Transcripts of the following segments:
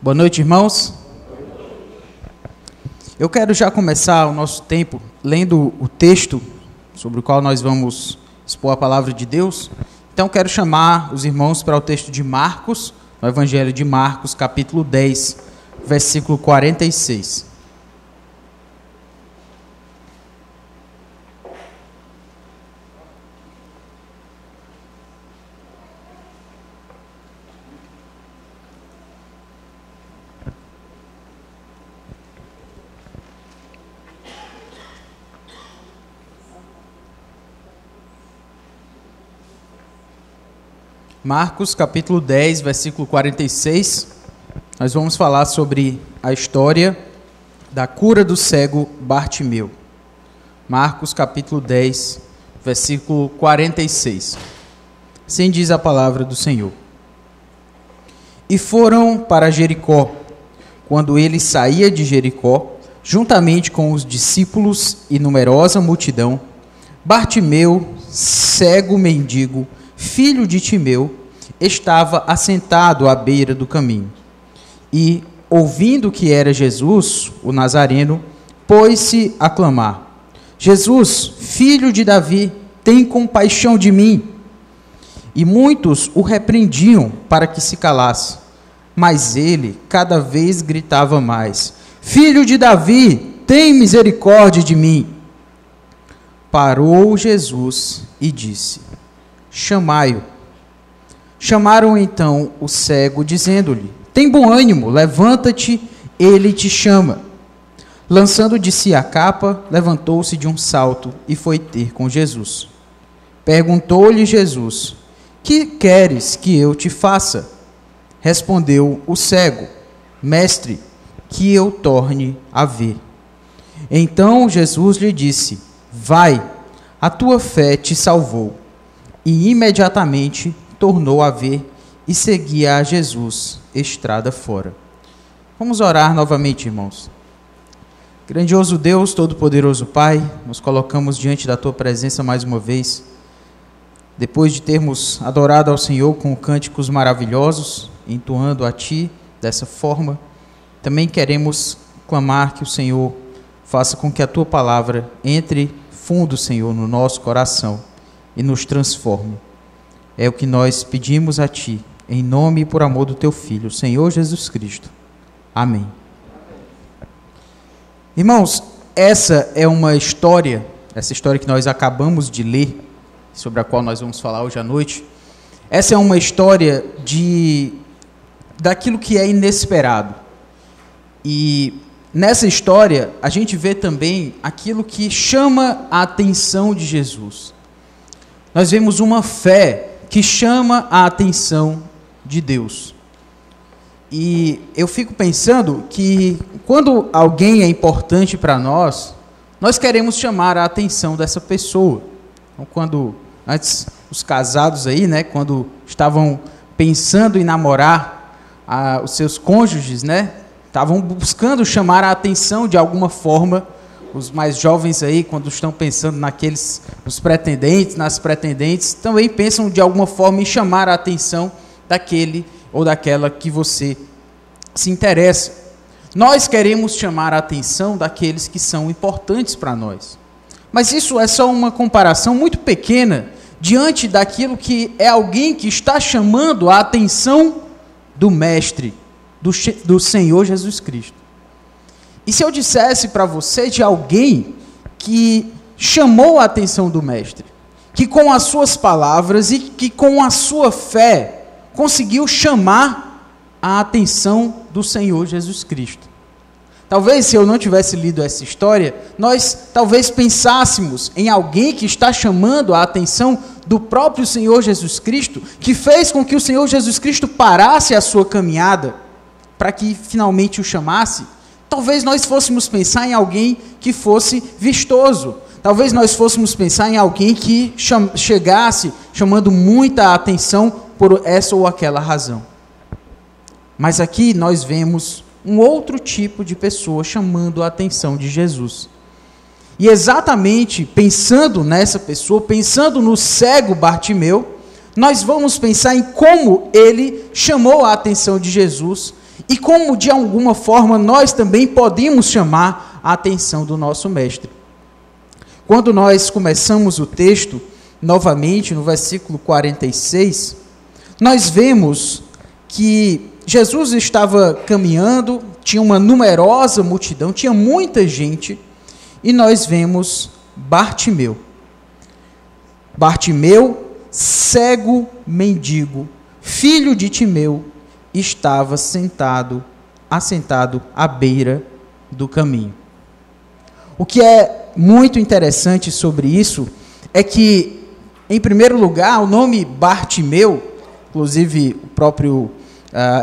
Boa noite, irmãos. Eu quero já começar o nosso tempo lendo o texto sobre o qual nós vamos expor a palavra de Deus. Então quero chamar os irmãos para o texto de Marcos, no Evangelho de Marcos, capítulo 10, versículo 46. Marcos, capítulo 10, versículo 46, nós vamos falar sobre a história da cura do cego Bartimeu. Marcos, capítulo 10, versículo 46. Assim diz a palavra do Senhor. E foram para Jericó. Quando ele saía de Jericó, juntamente com os discípulos e numerosa multidão, Bartimeu, cego mendigo, filho de Timeu, estava assentado à beira do caminho. E, ouvindo que era Jesus, o Nazareno, pôs-se a clamar: Jesus, filho de Davi, tem compaixão de mim. E muitos o repreendiam para que se calasse. Mas ele cada vez gritava mais: Filho de Davi, tem misericórdia de mim. Parou Jesus e disse: Chamai-o. Chamaram então o cego, dizendo-lhe: Tem bom ânimo, levanta-te, ele te chama. Lançando de si a capa, levantou-se de um salto e foi ter com Jesus. Perguntou-lhe Jesus: Que queres que eu te faça? Respondeu o cego: Mestre, que eu torne a ver. Então Jesus lhe disse: Vai, a tua fé te salvou. E imediatamente tornou a ver e seguia a Jesus, estrada fora. Vamos orar novamente, irmãos. Grandioso Deus, todo-poderoso Pai, nos colocamos diante da Tua presença mais uma vez, depois de termos adorado ao Senhor com cânticos maravilhosos, entoando a Ti dessa forma. Também queremos clamar que o Senhor faça com que a Tua palavra entre fundo, Senhor, no nosso coração e nos transforme. É o que nós pedimos a Ti, em nome e por amor do Teu Filho, Senhor Jesus Cristo. Amém. Irmãos, essa é uma história, essa história que nós acabamos de ler, sobre a qual nós vamos falar hoje à noite, essa é uma história daquilo que é inesperado. E nessa história, a gente vê também aquilo que chama a atenção de Jesus. Nós vemos uma fé que chama a atenção de Deus. E eu fico pensando que quando alguém é importante para nós, nós queremos chamar a atenção dessa pessoa. Então, quando antes os casados aí, né, quando estavam pensando em namorar os seus cônjuges, né, estavam buscando chamar a atenção de alguma forma. Os mais jovens aí, quando estão pensando nos pretendentes, nas pretendentes, também pensam de alguma forma em chamar a atenção daquele ou daquela que você se interessa. Nós queremos chamar a atenção daqueles que são importantes para nós. Mas isso é só uma comparação muito pequena diante daquilo que é alguém que está chamando a atenção do Mestre, do Senhor Jesus Cristo. E se eu dissesse para você de alguém que chamou a atenção do Mestre, que com as suas palavras e que com a sua fé conseguiu chamar a atenção do Senhor Jesus Cristo? Talvez, se eu não tivesse lido essa história, nós talvez pensássemos em alguém que está chamando a atenção do próprio Senhor Jesus Cristo, que fez com que o Senhor Jesus Cristo parasse a sua caminhada para que finalmente o chamasse. Talvez nós fôssemos pensar em alguém que fosse vistoso. Talvez nós fôssemos pensar em alguém que chegasse chamando muita atenção por essa ou aquela razão. Mas aqui nós vemos um outro tipo de pessoa chamando a atenção de Jesus. E exatamente pensando nessa pessoa, pensando no cego Bartimeu, nós vamos pensar em como ele chamou a atenção de Jesus e como de alguma forma nós também podemos chamar a atenção do nosso mestre. Quando nós começamos o texto, novamente no versículo 46, nós vemos que Jesus estava caminhando, tinha uma numerosa multidão, tinha muita gente, e nós vemos Bartimeu. Bartimeu, cego mendigo, filho de Timeu, estava assentado à beira do caminho. O que é muito interessante sobre isso é que, em primeiro lugar, o nome Bartimeu, inclusive o próprio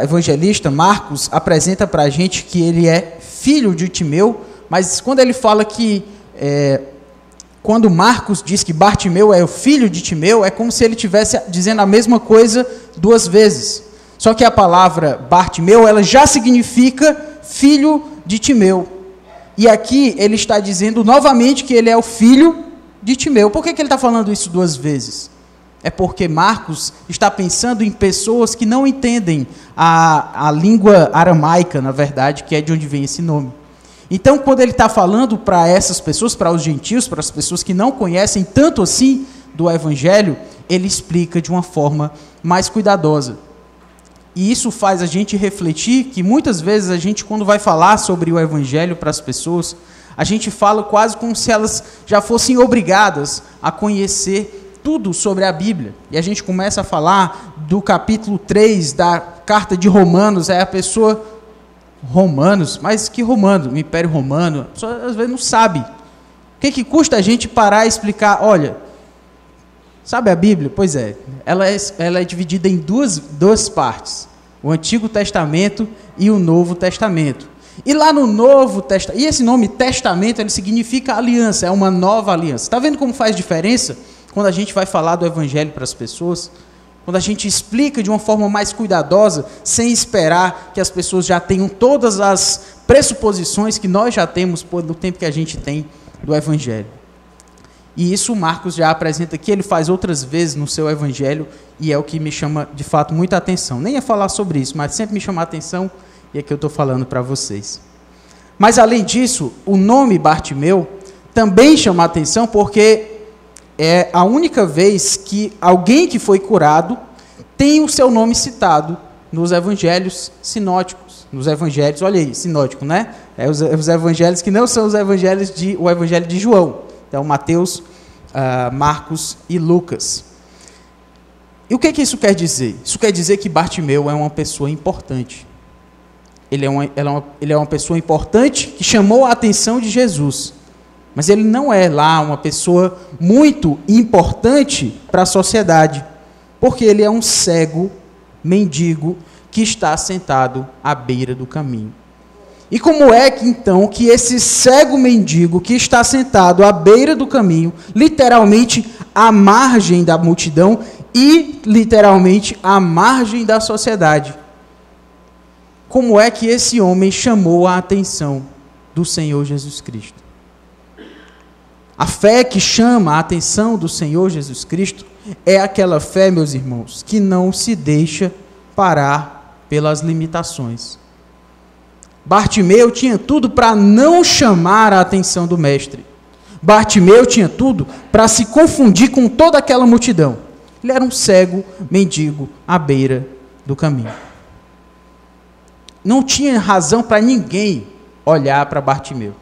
evangelista Marcos apresenta para a gente que ele é filho de Timeu, mas quando ele fala que, quando Marcos diz que Bartimeu é o filho de Timeu, é como se ele estivesse dizendo a mesma coisa duas vezes. Só que a palavra Bartimeu, ela já significa filho de Timeu. E aqui ele está dizendo novamente que ele é o filho de Timeu. Por que ele está falando isso duas vezes? É porque Marcos está pensando em pessoas que não entendem a língua aramaica, na verdade, que é de onde vem esse nome. Então, quando ele está falando para essas pessoas, para os gentios, para as pessoas que não conhecem tanto assim do Evangelho, ele explica de uma forma mais cuidadosa. E isso faz a gente refletir que muitas vezes a gente, quando vai falar sobre o Evangelho para as pessoas, a gente fala quase como se elas já fossem obrigadas a conhecer tudo sobre a Bíblia. E a gente começa a falar do capítulo 3 da carta de Romanos, a pessoa... Romanos? Mas que romano? O Império Romano? A pessoa às vezes não sabe. O que custa a gente parar e explicar? Olha, sabe a Bíblia? Pois é, ela é dividida em duas partes. O Antigo Testamento e o Novo Testamento. E lá no Novo Testamento, e esse nome Testamento, ele significa aliança, é uma nova aliança. Está vendo como faz diferença quando a gente vai falar do Evangelho para as pessoas? Quando a gente explica de uma forma mais cuidadosa, sem esperar que as pessoas já tenham todas as pressuposições que nós já temos no tempo que a gente tem do Evangelho. E isso Marcos já apresenta aqui, ele faz outras vezes no seu Evangelho, e é o que me chama de fato muita atenção. Nem ia falar sobre isso, mas sempre me chama a atenção, e é que eu estou falando para vocês. Mas além disso, o nome Bartimeu também chama a atenção porque é a única vez que alguém que foi curado tem o seu nome citado nos evangelhos sinóticos. Nos evangelhos, olha aí, sinótico, né? Os evangelhos que não são os evangelhos o evangelho de João. Então, Mateus, Marcos e Lucas. E o que isso quer dizer? Isso quer dizer que Bartimeu é uma pessoa importante. Ele é uma pessoa importante que chamou a atenção de Jesus. Mas ele não é lá uma pessoa muito importante para a sociedade, porque ele é um cego mendigo que está sentado à beira do caminho. E como é que então que esse cego mendigo que está sentado à beira do caminho, literalmente à margem da multidão e literalmente à margem da sociedade, como é que esse homem chamou a atenção do Senhor Jesus Cristo? A fé que chama a atenção do Senhor Jesus Cristo é aquela fé, meus irmãos, que não se deixa parar pelas limitações. Bartimeu tinha tudo para não chamar a atenção do mestre. Bartimeu tinha tudo para se confundir com toda aquela multidão. Ele era um cego mendigo à beira do caminho. Não tinha razão para ninguém olhar para Bartimeu.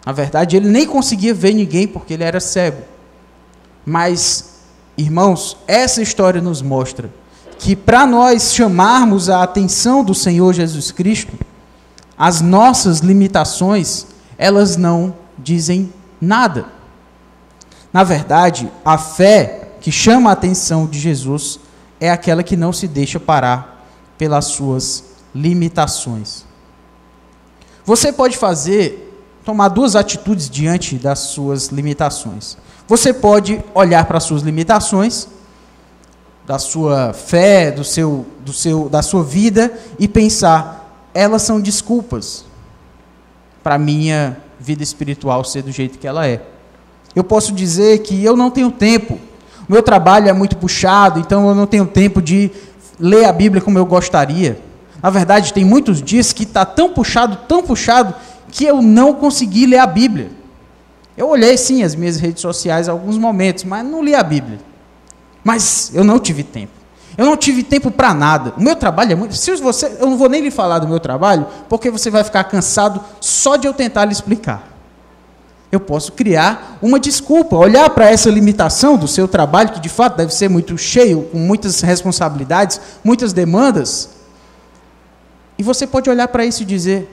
Na verdade, ele nem conseguia ver ninguém porque ele era cego. Mas, irmãos, essa história nos mostra que para nós chamarmos a atenção do Senhor Jesus Cristo, as nossas limitações, elas não dizem nada. Na verdade, a fé que chama a atenção de Jesus é aquela que não se deixa parar pelas suas limitações. Você pode tomar duas atitudes diante das suas limitações. Você pode olhar para as suas limitações, da sua fé, da sua vida, e pensar, elas são desculpas para a minha vida espiritual ser do jeito que ela é. Eu posso dizer que eu não tenho tempo, o meu trabalho é muito puxado, então eu não tenho tempo de ler a Bíblia como eu gostaria. Na verdade, tem muitos dias que está tão puxado, que eu não consegui ler a Bíblia. Eu olhei, sim, as minhas redes sociais em alguns momentos, mas não li a Bíblia. Mas eu não tive tempo. Eu não tive tempo para nada. O meu trabalho é muito... Eu não vou nem lhe falar do meu trabalho, porque você vai ficar cansado só de eu tentar lhe explicar. Eu posso criar uma desculpa, olhar para essa limitação do seu trabalho, que de fato deve ser muito cheio, com muitas responsabilidades, muitas demandas. E você pode olhar para isso e dizer,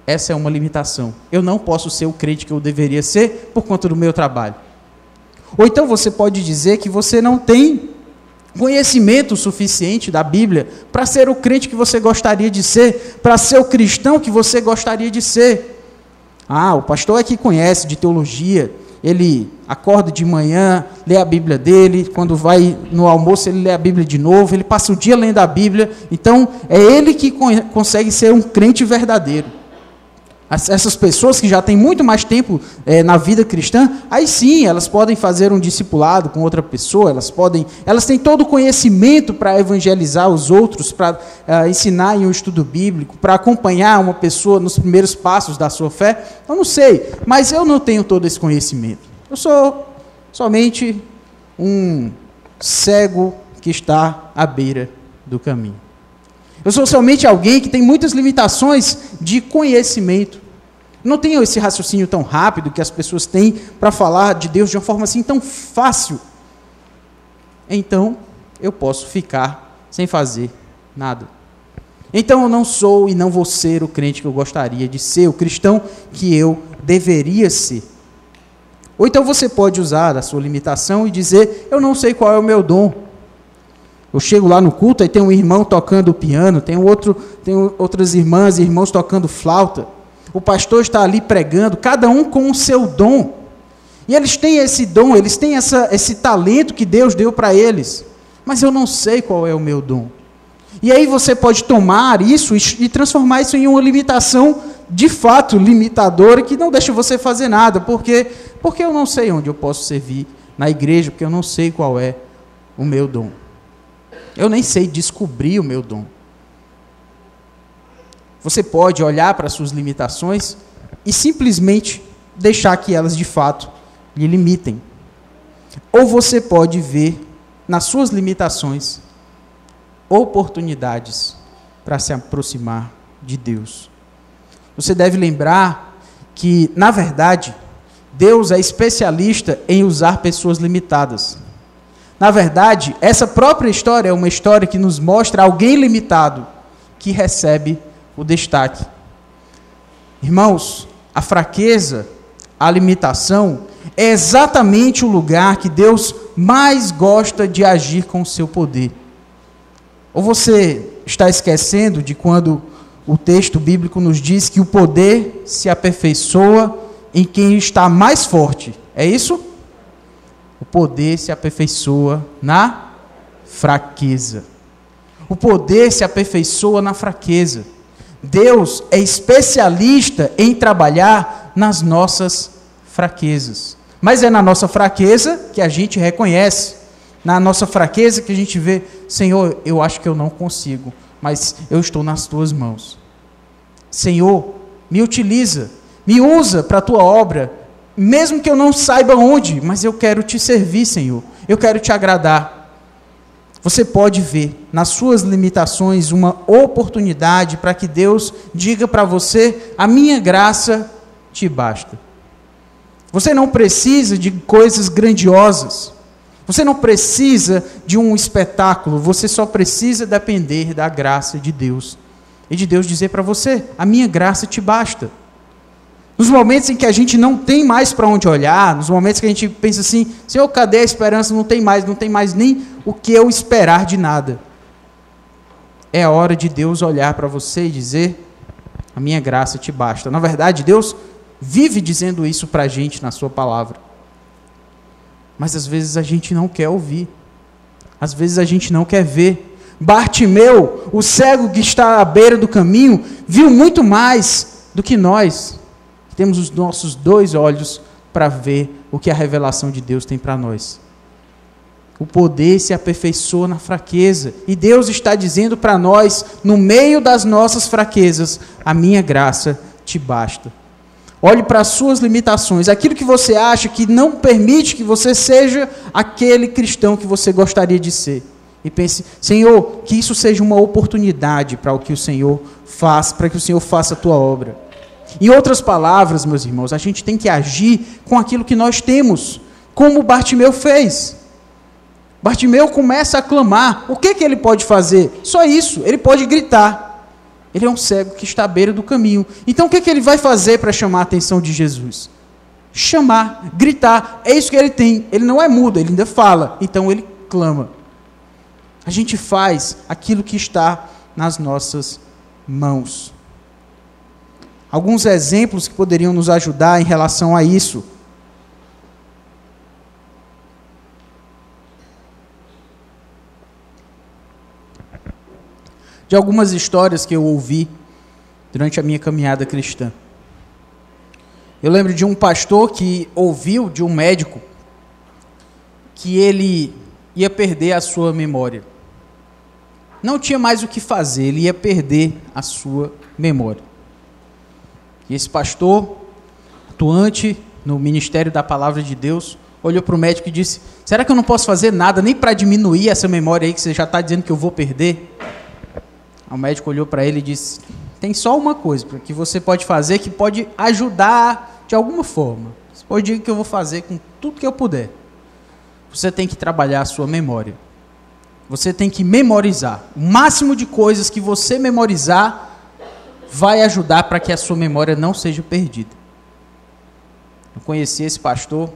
essa é uma limitação. Eu não posso ser o crente que eu deveria ser por conta do meu trabalho. Ou então você pode dizer que você não tem conhecimento suficiente da Bíblia para ser o crente que você gostaria de ser, para ser o cristão que você gostaria de ser. O pastor é que conhece de teologia, ele acorda de manhã, lê a Bíblia dele, quando vai no almoço ele lê a Bíblia de novo, ele passa o dia lendo a Bíblia, então é ele que consegue ser um crente verdadeiro. Essas pessoas que já têm muito mais tempo na vida cristã, aí sim, elas podem fazer um discipulado com outra pessoa, elas têm todo o conhecimento para evangelizar os outros, para ensinar em um estudo bíblico, para acompanhar uma pessoa nos primeiros passos da sua fé. Eu não sei, mas eu não tenho todo esse conhecimento. Eu sou somente um cego que está à beira do caminho. Eu sou somente alguém que tem muitas limitações de conhecimento. Não tenho esse raciocínio tão rápido que as pessoas têm para falar de Deus de uma forma assim tão fácil. Então, eu posso ficar sem fazer nada. Então, eu não sou e não vou ser o crente que eu gostaria de ser, o cristão que eu deveria ser. Ou então você pode usar a sua limitação e dizer, eu não sei qual é o meu dom. Eu chego lá no culto e tem um irmão tocando piano, tem outras irmãs e irmãos tocando flauta. O pastor está ali pregando, cada um com o seu dom. E eles têm esse dom, eles têm esse talento que Deus deu para eles. Mas eu não sei qual é o meu dom. E aí você pode tomar isso e transformar isso em uma limitação, de fato, limitadora, que não deixa você fazer nada. Porque eu não sei onde eu posso servir na igreja, porque eu não sei qual é o meu dom. Eu nem sei descobrir o meu dom. Você pode olhar para as suas limitações e simplesmente deixar que elas, de fato, lhe limitem. Ou você pode ver nas suas limitações oportunidades para se aproximar de Deus. Você deve lembrar que, na verdade, Deus é especialista em usar pessoas limitadas. Na verdade, essa própria história é uma história que nos mostra alguém limitado que recebe o destaque. Irmãos, a fraqueza, a limitação, é exatamente o lugar que Deus mais gosta de agir com o seu poder. Ou você está esquecendo de quando o texto bíblico nos diz que o poder se aperfeiçoa em quem está mais forte? É isso? O poder se aperfeiçoa na fraqueza. O poder se aperfeiçoa na fraqueza. Deus é especialista em trabalhar nas nossas fraquezas. Mas é na nossa fraqueza que a gente reconhece. Na nossa fraqueza que a gente vê, Senhor, eu acho que eu não consigo, mas eu estou nas tuas mãos. Senhor, me utiliza, me usa para a tua obra, mesmo que eu não saiba onde, mas eu quero te servir, Senhor. Eu quero te agradar. Você pode ver nas suas limitações uma oportunidade para que Deus diga para você, a minha graça te basta. Você não precisa de coisas grandiosas. Você não precisa de um espetáculo. Você só precisa depender da graça de Deus. E de Deus dizer para você, a minha graça te basta. Nos momentos em que a gente não tem mais para onde olhar, nos momentos que a gente pensa assim, Senhor, cadê a esperança? Não tem mais nem o que eu esperar de nada. É a hora de Deus olhar para você e dizer, a minha graça te basta. Na verdade, Deus vive dizendo isso para a gente na sua palavra. Mas às vezes a gente não quer ouvir. Às vezes a gente não quer ver. Bartimeu, o cego que está à beira do caminho, viu muito mais do que nós. Temos os nossos 2 olhos para ver o que a revelação de Deus tem para nós. O poder se aperfeiçoa na fraqueza. E Deus está dizendo para nós, no meio das nossas fraquezas, a minha graça te basta. Olhe para as suas limitações, aquilo que você acha que não permite que você seja aquele cristão que você gostaria de ser. E pense, Senhor, que isso seja uma oportunidade para o que o Senhor faz, para que o Senhor faça a tua obra. Em outras palavras, meus irmãos, a gente tem que agir com aquilo que nós temos, como Bartimeu fez. Bartimeu começa a clamar. O que ele pode fazer? Só isso, ele pode gritar. Ele é um cego que está à beira do caminho. Então o que ele vai fazer para chamar a atenção de Jesus? Chamar, gritar. É isso que ele tem. Ele não é mudo, ele ainda fala. Então ele clama. A gente faz aquilo que está nas nossas mãos. Alguns exemplos que poderiam nos ajudar em relação a isso. De algumas histórias que eu ouvi durante a minha caminhada cristã. Eu lembro de um pastor que ouviu de um médico que ele ia perder a sua memória. Não tinha mais o que fazer, ele ia perder a sua memória. E esse pastor, atuante no ministério da palavra de Deus, olhou para o médico e disse: será que eu não posso fazer nada nem para diminuir essa memória aí que você já está dizendo que eu vou perder? O médico olhou para ele e disse: tem só uma coisa que você pode fazer que pode ajudar de alguma forma. Você pode dizer que eu vou fazer com tudo que eu puder. Você tem que trabalhar a sua memória. Você tem que memorizar. O máximo de coisas que você memorizar vai ajudar para que a sua memória não seja perdida. Eu conheci esse pastor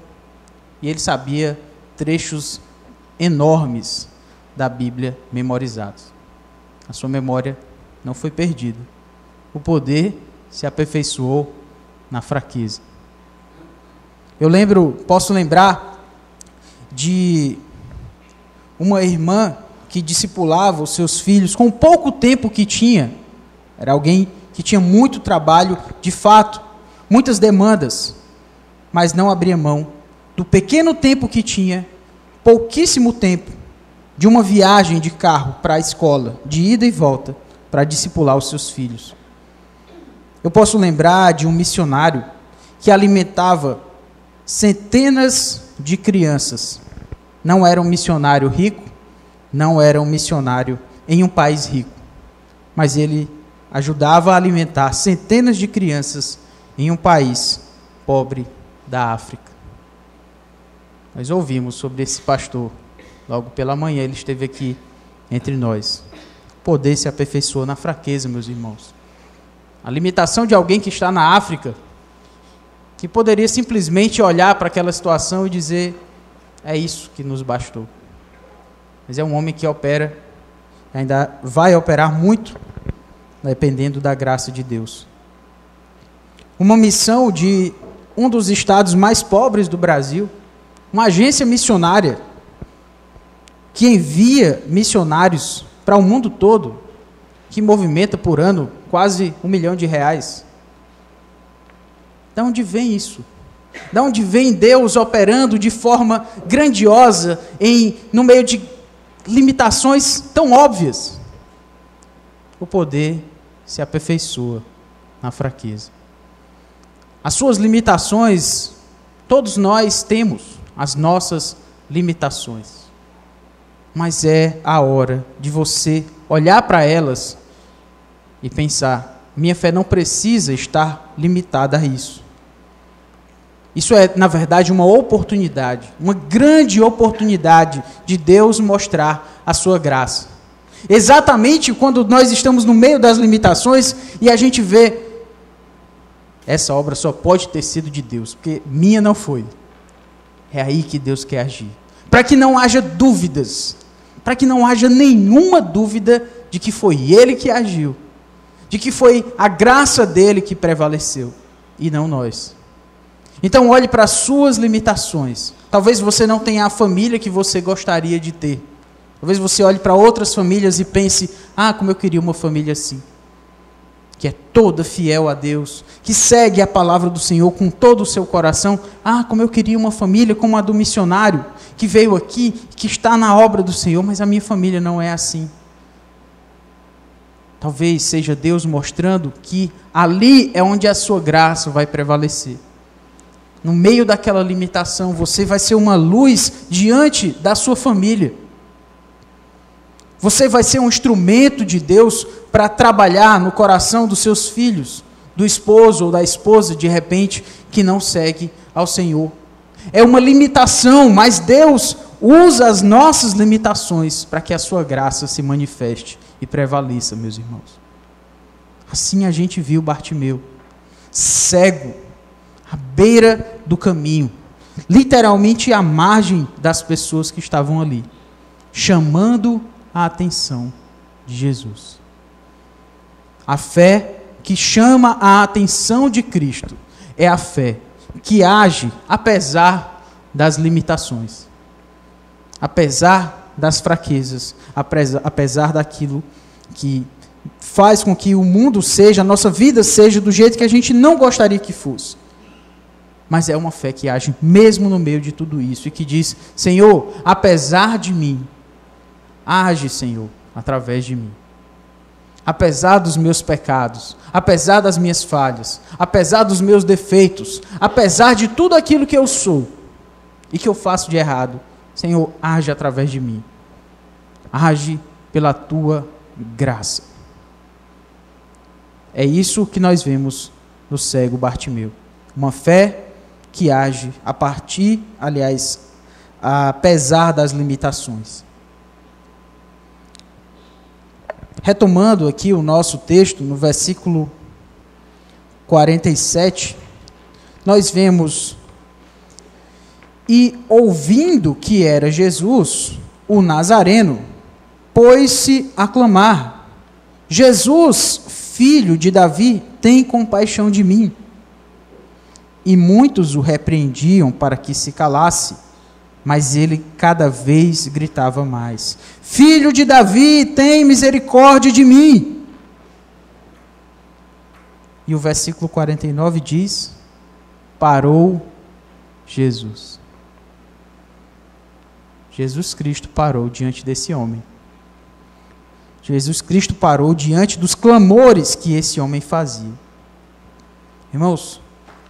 e ele sabia trechos enormes da Bíblia memorizados. A sua memória não foi perdida. O poder se aperfeiçoou na fraqueza. Posso lembrar de uma irmã que discipulava os seus filhos com pouco tempo que tinha. Era alguém que tinha muito trabalho, de fato, muitas demandas, mas não abria mão do pequeno tempo que tinha, pouquíssimo tempo, de uma viagem de carro para a escola, de ida e volta, para discipular os seus filhos. Eu posso lembrar de um missionário que alimentava centenas de crianças. Não era um missionário rico, não era um missionário em um país rico, mas ele ajudava a alimentar centenas de crianças em um país pobre da África. Nós ouvimos sobre esse pastor. Logo pela manhã ele esteve aqui entre nós. O poder se aperfeiçoa na fraqueza, meus irmãos. A limitação de alguém que está na África, que poderia simplesmente olhar para aquela situação e dizer: é isso que nos bastou. Mas é um homem que opera, ainda vai operar muito, dependendo da graça de Deus. Uma missão de um dos estados mais pobres do Brasil, uma agência missionária, que envia missionários para o mundo todo, que movimenta por ano quase R$1 milhão. De onde vem isso? De onde vem Deus operando de forma grandiosa no meio de limitações tão óbvias? O poder se aperfeiçoa na fraqueza. As suas limitações, todos nós temos as nossas limitações. Mas é a hora de você olhar para elas e pensar: minha fé não precisa estar limitada a isso. Isso é, na verdade, uma oportunidade, uma grande oportunidade de Deus mostrar a sua graça. Exatamente quando nós estamos no meio das limitações e a gente vê: essa obra só pode ter sido de Deus, porque minha não foi. É aí que Deus quer agir. Para que não haja dúvidas, para que não haja nenhuma dúvida de que foi Ele que agiu, de que foi a graça dEle que prevaleceu, e não nós. Então olhe para as suas limitações. Talvez você não tenha a família que você gostaria de ter. Talvez você olhe para outras famílias e pense: como eu queria uma família assim, que é toda fiel a Deus, que segue a palavra do Senhor com todo o seu coração. Como eu queria uma família como a do missionário. que veio aqui, que está na obra do Senhor, mas a minha família não é assim. Talvez seja Deus mostrando que ali é onde a sua graça vai prevalecer. No meio daquela limitação, você vai ser uma luz diante da sua família. Você vai ser um instrumento de Deus para trabalhar no coração dos seus filhos, do esposo ou da esposa, de repente, que não segue ao Senhor. É uma limitação, mas Deus usa as nossas limitações para que a sua graça se manifeste e prevaleça, meus irmãos. Assim a gente viu Bartimeu, cego, à beira do caminho, literalmente à margem das pessoas que estavam ali, chamando a atenção de Jesus. A fé que chama a atenção de Cristo é a fé que age apesar das limitações, apesar das fraquezas, apesar daquilo que faz com que o mundo seja, a nossa vida seja do jeito que a gente não gostaria que fosse. Mas é uma fé que age mesmo no meio de tudo isso e que diz: Senhor, apesar de mim, age, Senhor, através de mim. Apesar dos meus pecados, apesar das minhas falhas, apesar dos meus defeitos, apesar de tudo aquilo que eu sou e que eu faço de errado, Senhor, age através de mim. Age pela tua graça. É isso que nós vemos no cego Bartimeu. Uma fé que age apesar das limitações. Retomando aqui o nosso texto, no versículo 47, nós vemos: e ouvindo que era Jesus, o Nazareno, pôs-se a clamar: Jesus, filho de Davi, tem compaixão de mim. E muitos o repreendiam para que se calasse, mas ele cada vez gritava mais: Filho de Davi, tem misericórdia de mim. E o versículo 49 diz: parou Jesus. Jesus Cristo parou diante desse homem. Jesus Cristo parou diante dos clamores que esse homem fazia. Irmãos,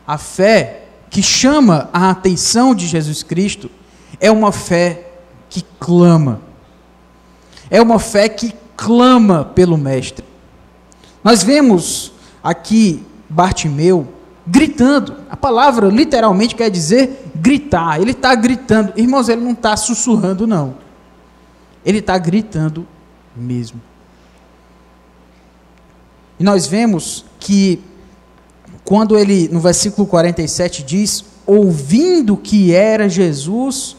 a fé que chama a atenção de Jesus Cristo é uma fé que clama. É uma fé que clama pelo Mestre. Nós vemos aqui Bartimeu gritando. A palavra literalmente quer dizer gritar. Ele está gritando. Irmãos, ele não está sussurrando, não. Ele está gritando mesmo. E nós vemos que quando ele, no versículo 47, diz: ouvindo que era Jesus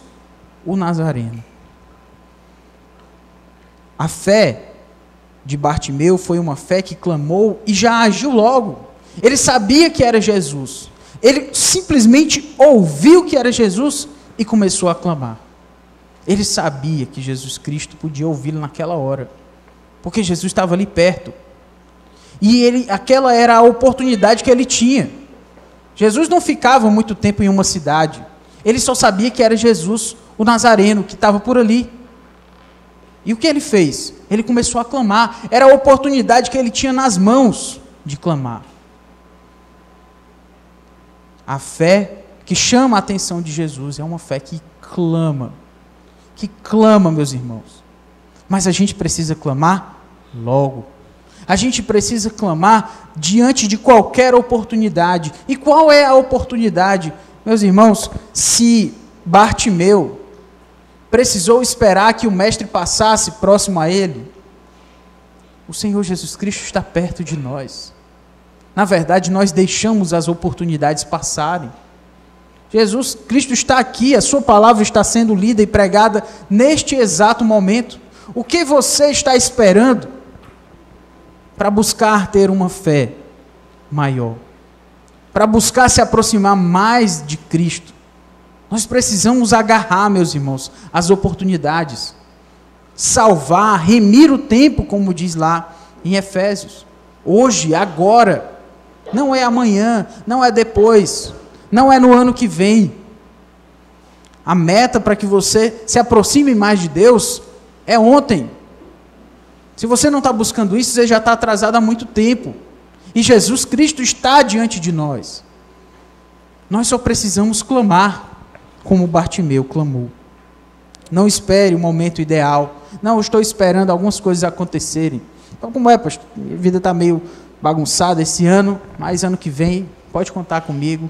o Nazareno. A fé de Bartimeu foi uma fé que clamou e já agiu logo. Ele sabia que era Jesus. Ele simplesmente ouviu que era Jesus e começou a clamar. Ele sabia que Jesus Cristo podia ouvi-lo naquela hora, porque Jesus estava ali perto. E aquela era a oportunidade que ele tinha. Jesus não ficava muito tempo em uma cidade. Ele só sabia que era Jesus, o Nazareno, que estava por ali. E o que ele fez? Ele começou a clamar. Era a oportunidade que ele tinha nas mãos de clamar. A fé que chama a atenção de Jesus é uma fé que clama. Que clama, meus irmãos. Mas a gente precisa clamar logo. A gente precisa clamar diante de qualquer oportunidade. E qual é a oportunidade? Meus irmãos, se Bartimeu precisou esperar que o mestre passasse próximo a ele, o Senhor Jesus Cristo está perto de nós. Na verdade, nós deixamos as oportunidades passarem. Jesus Cristo está aqui, a sua palavra está sendo lida e pregada neste exato momento. O que você está esperando para buscar ter uma fé maior? Para buscar se aproximar mais de Cristo? Nós precisamos agarrar, meus irmãos, as oportunidades. Salvar, remir o tempo, como diz lá em Efésios. Hoje, agora. Não é amanhã, não é depois, não é no ano que vem. a meta para que você se aproxime mais de Deus é ontem. Se você não está buscando isso, você já está atrasado há muito tempo. E Jesus Cristo está diante de nós. Nós só precisamos clamar, como Bartimeu clamou. Não espere o momento ideal. Não, eu estou esperando algumas coisas acontecerem. Então, como é, pastor? Minha vida está meio bagunçada esse ano, mas ano que vem, pode contar comigo.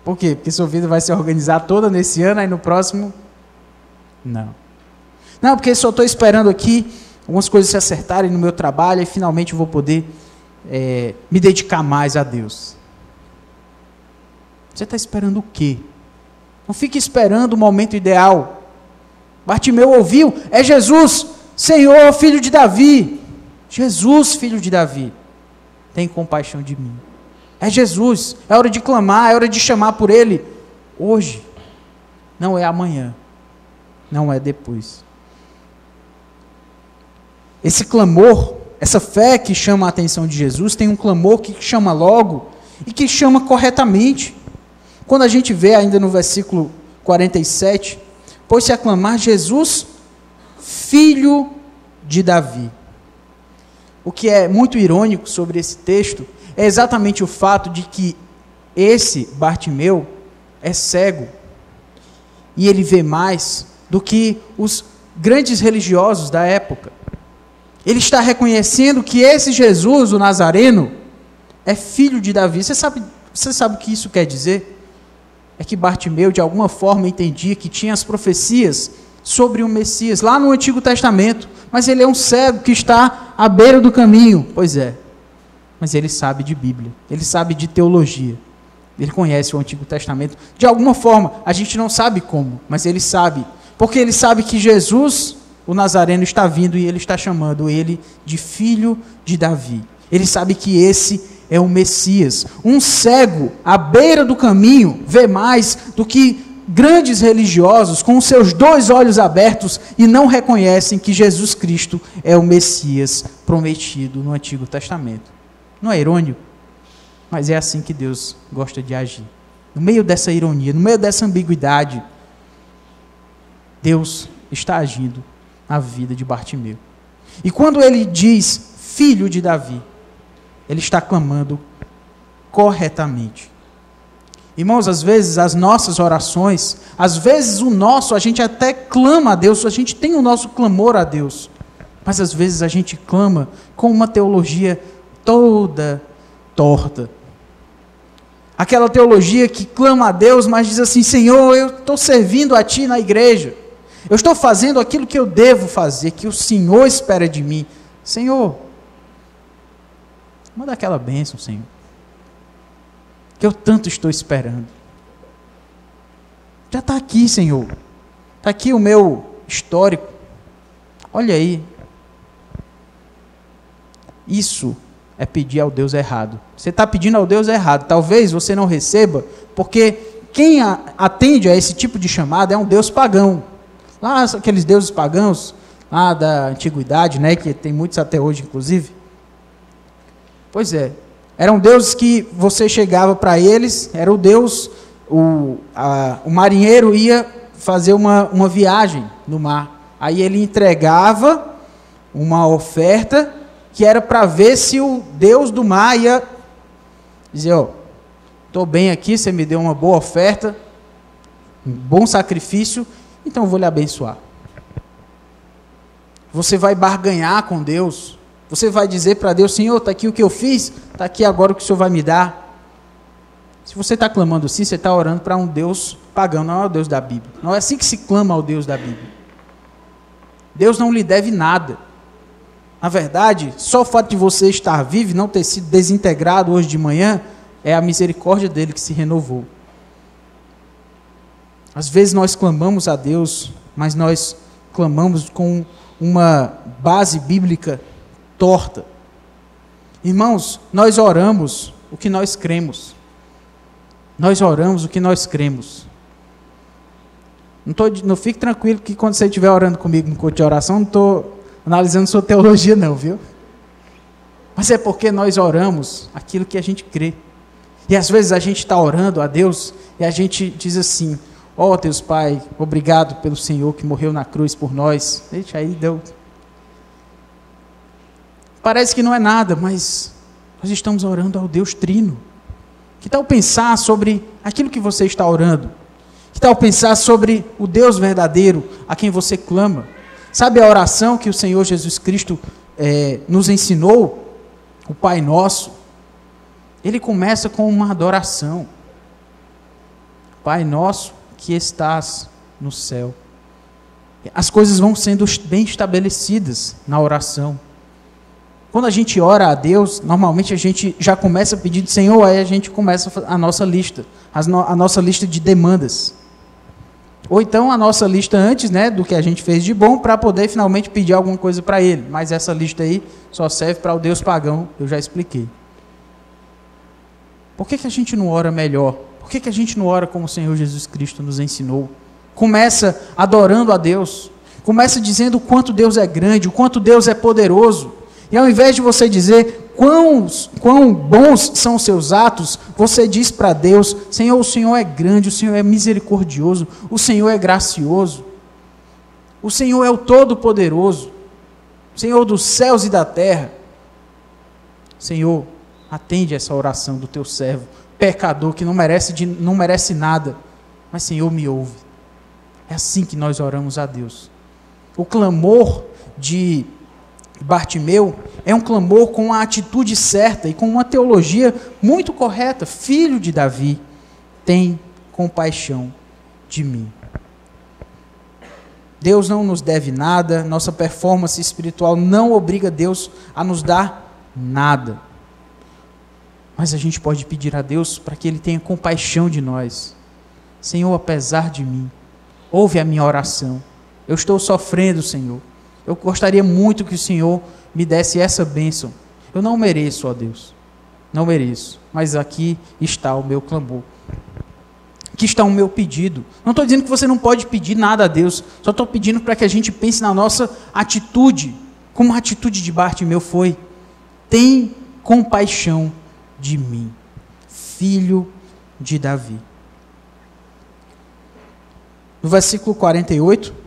Por quê? Porque sua vida vai se organizar toda nesse ano, aí no próximo, não. Não, porque só estou esperando aqui algumas coisas se acertarem no meu trabalho e finalmente eu vou poder me dedicar mais a Deus. Você está esperando o quê? Não fique esperando o momento ideal. Bartimeu ouviu, é Jesus, Senhor, filho de Davi. Jesus, filho de Davi, tem compaixão de mim. É Jesus, é hora de clamar, é hora de chamar por Ele. Hoje, não é amanhã, não é depois. Esse clamor, essa fé que chama a atenção de Jesus, tem um clamor que chama logo e que chama corretamente. Quando a gente vê ainda no versículo 47, pôs-se a clamar Jesus, filho de Davi. O que é muito irônico sobre esse texto é exatamente o fato de que esse Bartimeu é cego e ele vê mais do que os grandes religiosos da época. Ele está reconhecendo que esse Jesus, o Nazareno, é filho de Davi. Você sabe o que isso quer dizer? É que Bartimeu, de alguma forma, entendia que tinha as profecias sobre o Messias, lá no Antigo Testamento, mas ele é um cego que está à beira do caminho. Pois é, mas ele sabe de Bíblia, ele sabe de teologia, ele conhece o Antigo Testamento. De alguma forma, a gente não sabe como, mas ele sabe, porque ele sabe que Jesus, o Nazareno, está vindo e ele está chamando ele de filho de Davi. Ele sabe que esse é o Messias. Um cego à beira do caminho vê mais do que grandes religiosos com os seus 2 olhos abertos e não reconhecem que Jesus Cristo é o Messias prometido no Antigo Testamento. Não é irônico? Mas é assim que Deus gosta de agir. No meio dessa ironia, no meio dessa ambiguidade, Deus está agindo na vida de Bartimeu. E quando ele diz filho de Davi, ele está clamando corretamente. Irmãos, às vezes as nossas orações, às vezes a gente até clama a Deus, a gente tem o nosso clamor a Deus, mas às vezes a gente clama com uma teologia toda torta. Aquela teologia que clama a Deus, mas diz assim: Senhor, eu estou servindo a Ti na igreja, eu estou fazendo aquilo que eu devo fazer, que o Senhor espera de mim. Senhor, manda aquela bênção, Senhor, que eu tanto estou esperando. Já está aqui, Senhor. Está aqui o meu histórico. Olha aí. Isso é pedir ao Deus errado. Você está pedindo ao Deus errado. Talvez você não receba, porque quem atende a esse tipo de chamada é um Deus pagão. Lá, aqueles deuses pagãos, lá da antiguidade, né, que tem muitos até hoje, inclusive. Pois é. Eram deuses que você chegava para eles, era o Deus, o marinheiro ia fazer uma viagem no mar. Aí ele entregava uma oferta que era para ver se o Deus do mar ia dizer: ó, estou bem aqui, você me deu uma boa oferta, um bom sacrifício, então eu vou lhe abençoar. Você vai barganhar com Deus. Você vai dizer para Deus: Senhor, está aqui o que eu fiz, está aqui agora o que o Senhor vai me dar. Se você está clamando assim, você está orando para um Deus pagão, não é o Deus da Bíblia. Não é assim que se clama ao Deus da Bíblia. Deus não lhe deve nada. Na verdade, só o fato de você estar vivo e não ter sido desintegrado hoje de manhã, é a misericórdia dele que se renovou. Às vezes nós clamamos a Deus, mas nós clamamos com uma base bíblica torta. Irmãos, nós oramos o que nós cremos. Nós oramos o que nós cremos. Não fique tranquilo que quando você estiver orando comigo no culto de oração, não estou analisando sua teologia não, viu? Mas é porque nós oramos aquilo que a gente crê. E às vezes a gente está orando a Deus e a gente diz assim: Ó Deus Pai, obrigado pelo Senhor que morreu na cruz por nós. Deixa aí, deu. Parece que não é nada, mas nós estamos orando ao Deus Trino. Que tal pensar sobre aquilo que você está orando? Que tal pensar sobre o Deus verdadeiro a quem você clama? Sabe a oração que o Senhor Jesus Cristo nos ensinou? O Pai Nosso. Ele começa com uma adoração. Pai Nosso que estás no céu. As coisas vão sendo bem estabelecidas na oração. Quando a gente ora a Deus, normalmente a gente já começa pedindo, Senhor, aí a gente começa a nossa lista, a nossa lista de demandas. Ou então a nossa lista antes, né, do que a gente fez de bom, para poder finalmente pedir alguma coisa para Ele. Mas essa lista aí só serve para o Deus pagão, eu já expliquei. Por que a gente não ora melhor? Por que a gente não ora como o Senhor Jesus Cristo nos ensinou? Começa adorando a Deus. Começa dizendo o quanto Deus é grande, o quanto Deus é poderoso. E ao invés de você dizer quão bons são os seus atos, você diz para Deus, Senhor, o Senhor é grande, o Senhor é misericordioso, o Senhor é gracioso, o Senhor é o Todo-Poderoso, o Senhor dos céus e da terra. Senhor, atende essa oração do teu servo, pecador que não merece nada, mas Senhor, me ouve. É assim que nós oramos a Deus. O clamor de Bartimeu é um clamor com a atitude certa e com uma teologia muito correta. Filho de Davi, tem compaixão de mim. Deus não nos deve nada, nossa performance espiritual não obriga Deus a nos dar nada. Mas a gente pode pedir a Deus para que Ele tenha compaixão de nós. Senhor, apesar de mim, ouve a minha oração. Eu estou sofrendo, Senhor. Eu gostaria muito que o Senhor me desse essa bênção. Eu não mereço, ó Deus. Não mereço. Mas aqui está o meu clamor. Aqui está o meu pedido. Não estou dizendo que você não pode pedir nada a Deus. Só estou pedindo para que a gente pense na nossa atitude. Como a atitude de Bartimeu foi. Tem compaixão de mim. Filho de Davi. No versículo 48...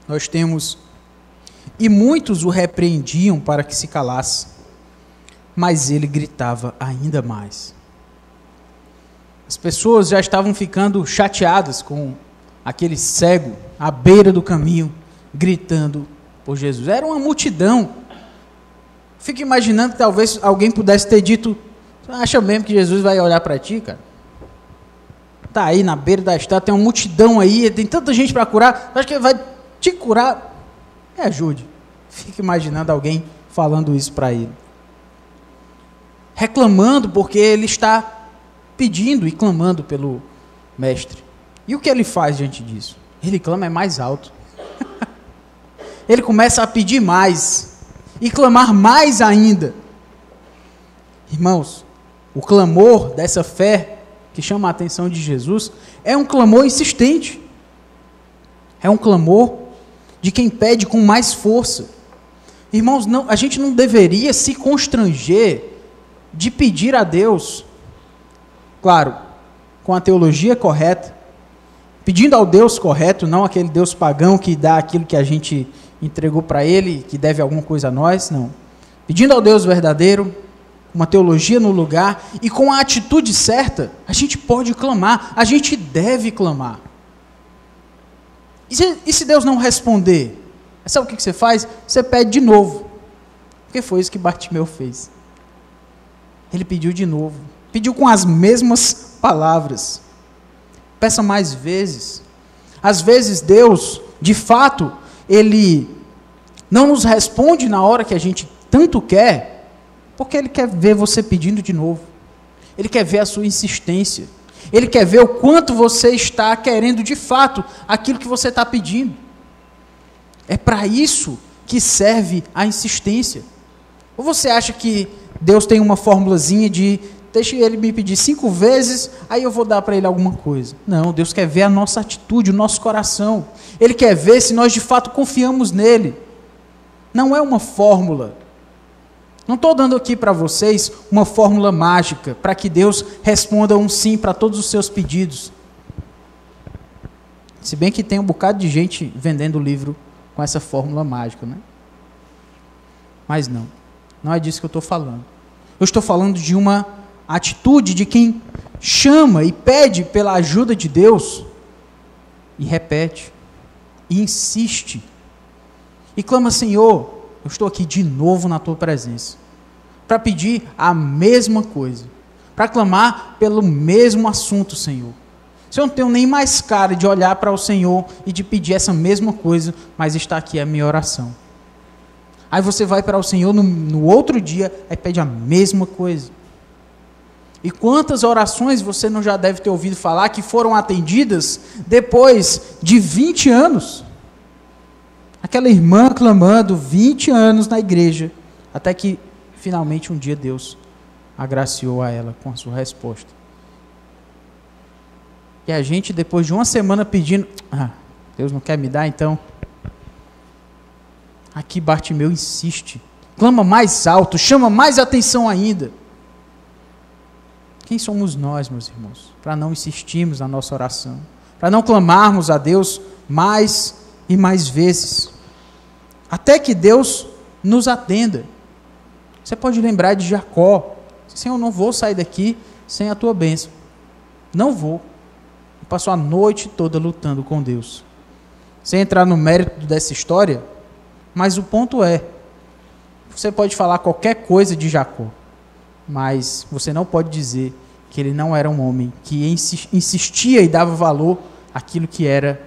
nós temos, e muitos o repreendiam para que se calasse, mas ele gritava ainda mais. As pessoas já estavam ficando chateadas com aquele cego à beira do caminho, gritando por Jesus. Era uma multidão. Fico imaginando que talvez alguém pudesse ter dito, você acha mesmo que Jesus vai olhar para ti, cara? Está aí na beira da estrada, tem uma multidão aí, tem tanta gente para curar, acho que ele vai te curar, me ajude. Fica imaginando alguém falando isso para ele. Reclamando porque ele está pedindo e clamando pelo mestre. E o que ele faz diante disso? Ele clama mais alto. Ele começa a pedir mais e clamar mais ainda. Irmãos, o clamor dessa fé que chama a atenção de Jesus é um clamor insistente. É um clamor de quem pede com mais força. Irmãos, a gente não deveria se constranger de pedir a Deus, claro, com a teologia correta, pedindo ao Deus correto, não aquele Deus pagão que dá aquilo que a gente entregou para Ele, que deve alguma coisa a nós, não. Pedindo ao Deus verdadeiro, uma teologia no lugar, e com a atitude certa, a gente pode clamar, a gente deve clamar. E se Deus não responder? Sabe o que você faz? Você pede de novo. Porque foi isso que Bartimeu fez. Ele pediu de novo. Pediu com as mesmas palavras. Peça mais vezes. Às vezes Deus, de fato, Ele não nos responde na hora que a gente tanto quer, porque Ele quer ver você pedindo de novo. Ele quer ver a sua insistência. Ele quer ver o quanto você está querendo de fato aquilo que você está pedindo. É para isso que serve a insistência. Ou você acha que Deus tem uma formulazinha de deixa ele me pedir 5 vezes, aí eu vou dar para ele alguma coisa? Não, Deus quer ver a nossa atitude, o nosso coração. Ele quer ver se nós de fato confiamos nele. Não é uma fórmula. Não estou dando aqui para vocês uma fórmula mágica para que Deus responda um sim para todos os seus pedidos. Se bem que tem um bocado de gente vendendo livro com essa fórmula mágica, né? Mas não é disso que eu estou falando. Eu estou falando de uma atitude de quem chama e pede pela ajuda de Deus e repete, e insiste, e clama: Senhor, eu estou aqui de novo na tua presença, para pedir a mesma coisa, para clamar pelo mesmo assunto, Senhor. Se eu não tenho nem mais cara de olhar para o Senhor e de pedir essa mesma coisa, mas está aqui a minha oração. Aí você vai para o Senhor no outro dia e pede a mesma coisa. E quantas orações você não já deve ter ouvido falar que foram atendidas depois de 20 anos? Aquela irmã clamando 20 anos na igreja, até que finalmente um dia Deus agraciou a ela com a sua resposta. E a gente, depois de uma semana pedindo: Deus não quer me dar, então? Aqui Bartimeu insiste, clama mais alto, chama mais atenção ainda. Quem somos nós, meus irmãos, para não insistirmos na nossa oração, para não clamarmos a Deus mais e mais vezes, até que Deus nos atenda? Você pode lembrar de Jacó: Senhor, eu não vou sair daqui sem a tua bênção, não vou. Passou a noite toda lutando com Deus. Sem entrar no mérito dessa história, mas o ponto é, você pode falar qualquer coisa de Jacó, mas você não pode dizer que ele não era um homem que insistia e dava valor àquilo que era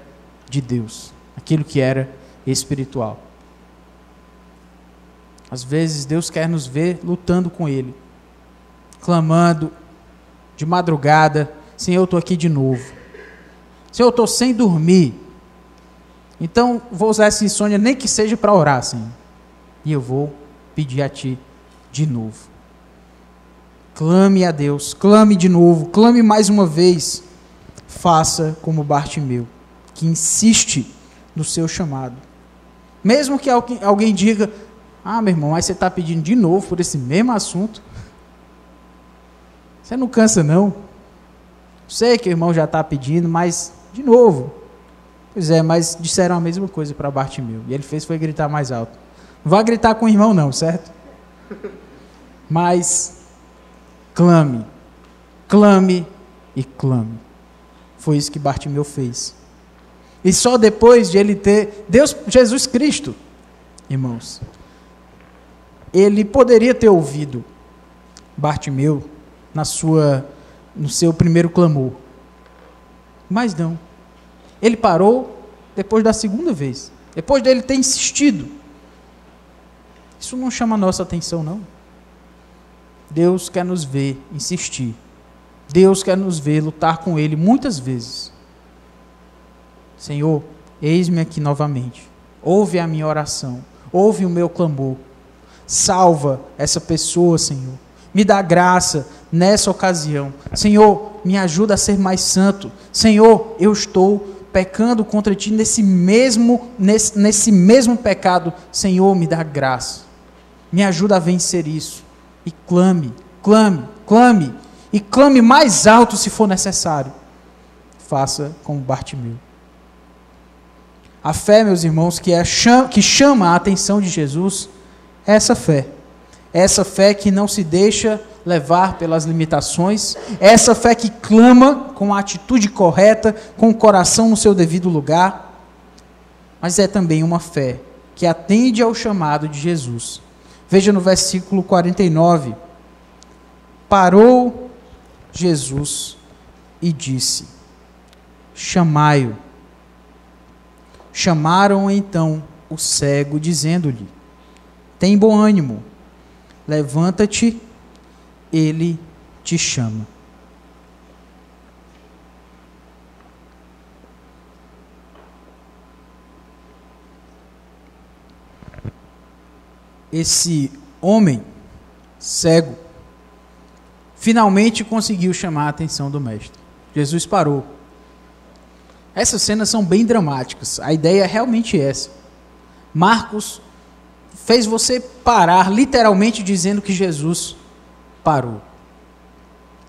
de Deus, aquilo que era espiritual. Às vezes Deus quer nos ver lutando com Ele, clamando de madrugada: Senhor, eu estou aqui de novo. Senhor, eu estou sem dormir. Então, vou usar essa insônia, nem que seja para orar, Senhor. E eu vou pedir a Ti de novo. Clame a Deus, clame de novo, clame mais uma vez. Faça como Bartimeu, que insiste no seu chamado. Mesmo que alguém diga: meu irmão, mas você está pedindo de novo por esse mesmo assunto. Você não cansa, não? Sei que o irmão já está pedindo, mas de novo. Pois é, mas disseram a mesma coisa para Bartimeu. E ele foi gritar mais alto. Não vai gritar com o irmão não, certo? Mas clame, clame e clame. Foi isso que Bartimeu fez. E só depois de ele ter Jesus Cristo, irmãos, ele poderia ter ouvido Bartimeu no seu primeiro clamor. Mas não. Ele parou depois da segunda vez. Depois dele ter insistido. Isso não chama a nossa atenção, não. Deus quer nos ver insistir. Deus quer nos ver lutar com Ele muitas vezes. Senhor, eis-me aqui novamente. Ouve a minha oração. Ouve o meu clamor. Salva essa pessoa, Senhor. Me dá graça nessa ocasião. Senhor, me ajuda a ser mais santo. Senhor, eu estou pecando contra Ti nesse mesmo pecado. Senhor, me dá graça. Me ajuda a vencer isso. E clame, clame, clame. E clame mais alto se for necessário. Faça como Bartimeu. A fé, meus irmãos, que chama a atenção de Jesus, é essa fé. Essa fé que não se deixa levar pelas limitações, essa fé que clama com a atitude correta, com o coração no seu devido lugar, mas é também uma fé que atende ao chamado de Jesus. Veja no versículo 49, parou Jesus e disse: chamai-o. Chamaram então o cego, dizendo-lhe: tem bom ânimo, levanta-te, ele te chama. Esse homem cego finalmente conseguiu chamar a atenção do mestre. Jesus parou. Essas cenas são bem dramáticas. A ideia é realmente essa. Marcos fez você parar, literalmente dizendo que Jesus parou?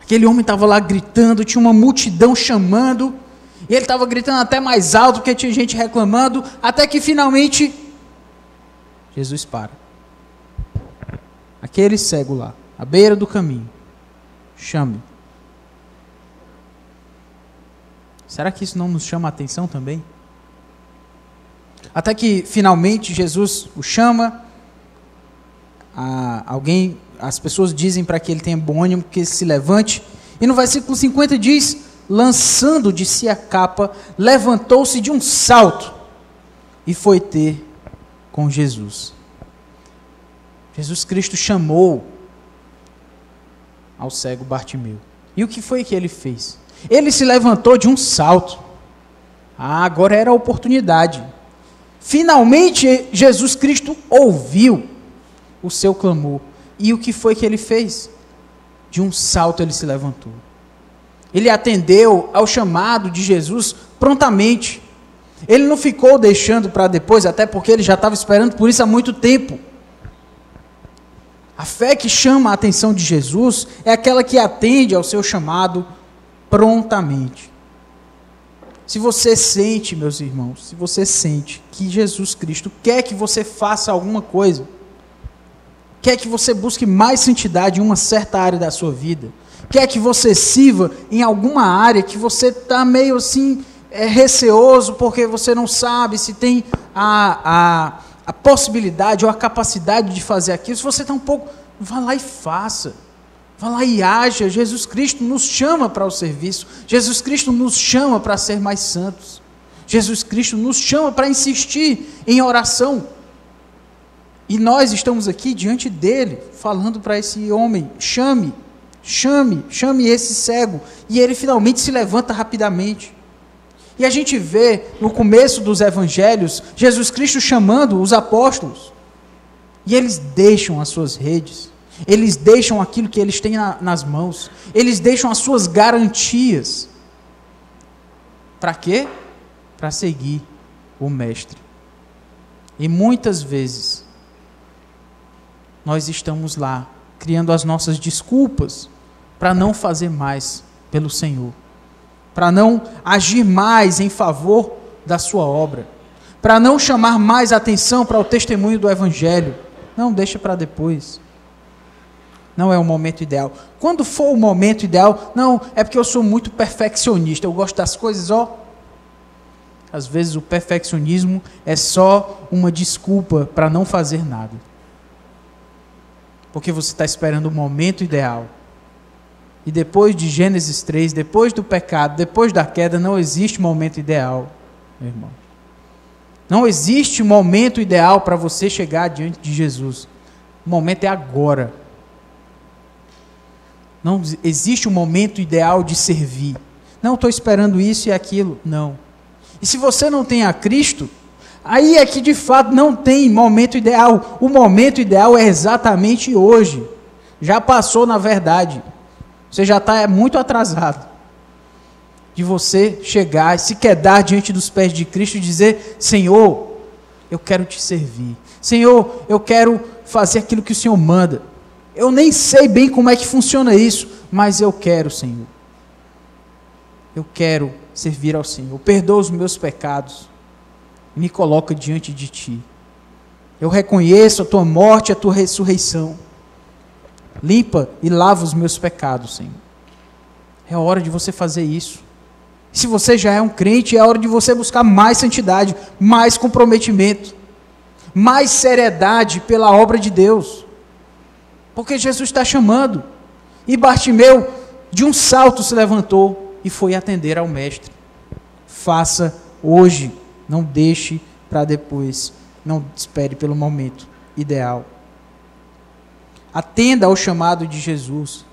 Aquele homem estava lá gritando, tinha uma multidão chamando, e ele estava gritando até mais alto, porque tinha gente reclamando, até que finalmente Jesus para. Aquele cego lá, à beira do caminho, chame. Será que isso não nos chama a atenção também? Até que finalmente Jesus o chama, as pessoas dizem para que ele tenha bom ânimo, que ele se levante, e no versículo 50 diz: lançando de si a capa, levantou-se de um salto e foi ter com Jesus. Jesus Cristo chamou ao cego Bartimeu. E o que foi que ele fez? Ele se levantou de um salto. Agora era a oportunidade. Finalmente Jesus Cristo ouviu o seu clamor. E o que foi que ele fez? De um salto ele se levantou. Ele atendeu ao chamado de Jesus prontamente. Ele não ficou deixando para depois, até porque ele já estava esperando por isso há muito tempo. A fé que chama a atenção de Jesus é aquela que atende ao seu chamado prontamente. Se você sente, meus irmãos, se você sente que Jesus Cristo quer que você faça alguma coisa, quer que você busque mais santidade em uma certa área da sua vida, quer que você sirva em alguma área que você está meio assim, receoso, porque você não sabe se tem a possibilidade ou a capacidade de fazer aquilo, se você está um pouco, vá lá e faça. Vá lá e haja. Jesus Cristo nos chama para o serviço. Jesus Cristo nos chama para ser mais santos. Jesus Cristo nos chama para insistir em oração. E nós estamos aqui diante dele, falando para esse homem: chame esse cego. E ele finalmente se levanta rapidamente. E a gente vê no começo dos evangelhos, Jesus Cristo chamando os apóstolos. E eles deixam as suas redes. Eles deixam aquilo que eles têm nas mãos. Eles deixam as suas garantias. Para quê? Para seguir o Mestre. E muitas vezes, nós estamos lá, criando as nossas desculpas, para não fazer mais pelo Senhor. Para não agir mais em favor da sua obra. Para não chamar mais atenção para o testemunho do Evangelho. Não, deixa para depois. Não é o momento ideal. Quando for o momento ideal, não, é porque eu sou muito perfeccionista, eu gosto das coisas, Às vezes o perfeccionismo é só uma desculpa para não fazer nada. Porque você está esperando o momento ideal. E depois de Gênesis 3, depois do pecado, depois da queda, não existe momento ideal, meu irmão. Não existe momento ideal para você chegar diante de Jesus. O momento é agora. Não existe um momento ideal de servir. Não, estou esperando isso e aquilo. Não. E se você não tem a Cristo, aí é que de fato não tem momento ideal. O momento ideal é exatamente hoje. Já passou, na verdade. Você já está muito atrasado. De você chegar e se quedar diante dos pés de Cristo e dizer: Senhor, eu quero te servir. Senhor, eu quero fazer aquilo que o Senhor manda. Eu nem sei bem como é que funciona isso, mas eu quero, Senhor. Eu quero servir ao Senhor. Perdoa os meus pecados. Me coloca diante de Ti. Eu reconheço a Tua morte e a Tua ressurreição. Limpa e lava os meus pecados, Senhor. É hora de você fazer isso. Se você já é um crente, é hora de você buscar mais santidade, mais comprometimento, mais seriedade pela obra de Deus. Porque Jesus está chamando. E Bartimeu, de um salto, se levantou e foi atender ao Mestre. Faça hoje, não deixe para depois, não espere pelo momento ideal. Atenda ao chamado de Jesus.